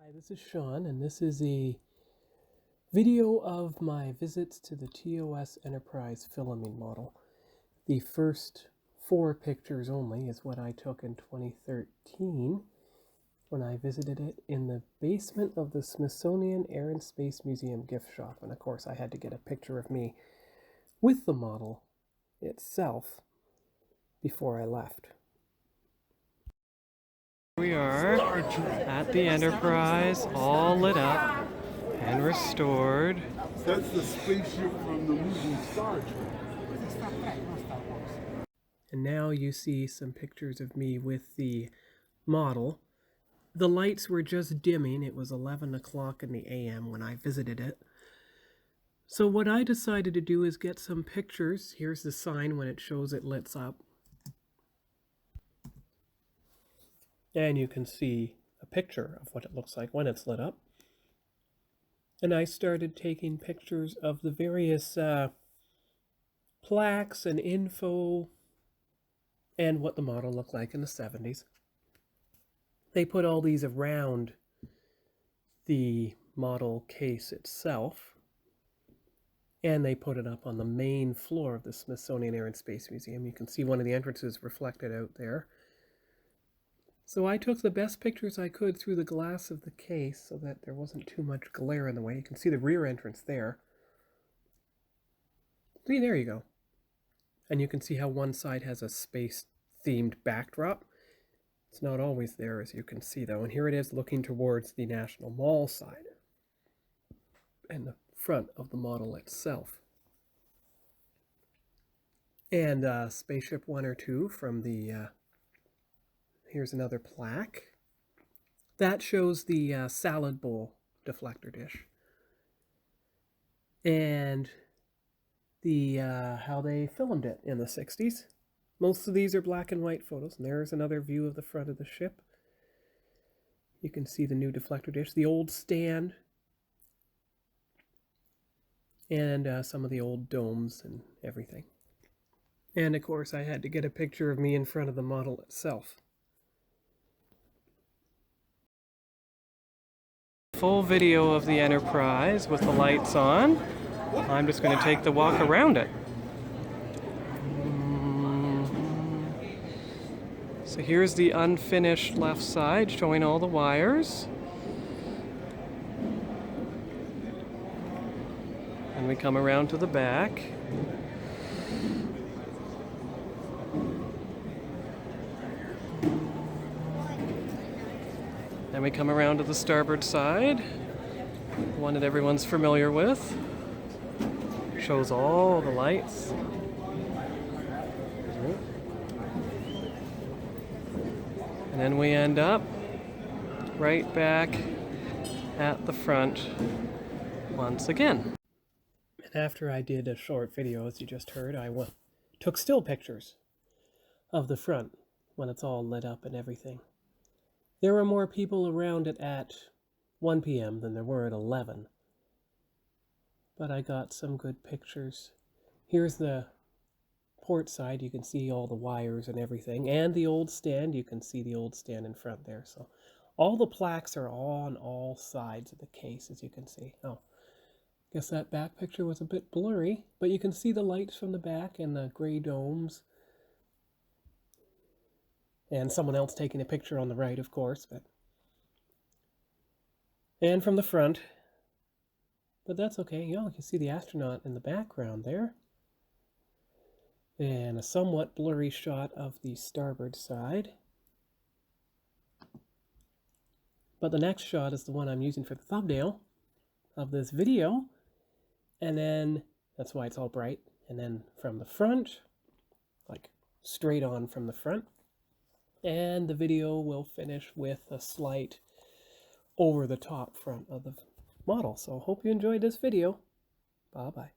Hi, this is Sean, and this is a video of my visits to the TOS Enterprise Filming Model. The first 4 pictures only is what I took in 2013 when I visited it in the basement of the Smithsonian Air and Space Museum gift shop. And of course, I had to get a picture of me with the model itself before I left. We are at the Enterprise, all lit up and restored. That's the spaceship from the movie Star Trek. And now you see some pictures of me with the model. The lights were just dimming. It was 11 o'clock in the AM when I visited it. So what I decided to do is get some pictures. Here's the sign when it shows it lit up. And you can see a picture of what it looks like when it's lit up. And I started taking pictures of the various plaques and info and what the model looked like in the 70s. They put all these around the model case itself, and they put it up on the main floor of the Smithsonian Air and Space Museum. You can see one of the entrances reflected out there. So I took the best pictures I could through the glass of the case so that there wasn't too much glare in the way. You can see the rear entrance there. See, there you go. And you can see how one side has a space-themed backdrop. It's not always there, as you can see, though. And here it is looking towards the National Mall side and the front of the model itself. And Spaceship 1 or 2 from the... here's another plaque. That shows the salad bowl deflector dish. And the how they filmed it in the 60s. Most of these are black and white photos. And there's another view of the front of the ship. You can see the new deflector dish, the old stand, and some of the old domes and everything. And of course, I had to get a picture of me in front of the model itself. Full video of the Enterprise with the lights on. I'm just going to take the walk around it. So here's the unfinished left side showing all the wires. And we come around to the back. Then we come around to the starboard side, the one that everyone's familiar with. Shows all the lights. And then we end up right back at the front once again. And after I did a short video, as you just heard, I took still pictures of the front when it's all lit up and everything. There were more people around it at 1 p.m. than there were at 11. But I got some good pictures. Here's the port side. You can see all the wires and everything. And the old stand. You can see the old stand in front there. So all the plaques are on all sides of the case, as you can see. Oh, guess that back picture was a bit blurry. But you can see the lights from the back and the gray domes. And someone else taking a picture on the right, of course. And from the front. But that's okay. You can see the astronaut in the background there. And a somewhat blurry shot of the starboard side. But the next shot is the one I'm using for the thumbnail of this video. And then, that's why it's all bright. And then from the front, like straight on from the front. And the video will finish with a slight over the top front of the model. So hope you enjoyed this video. Bye-bye.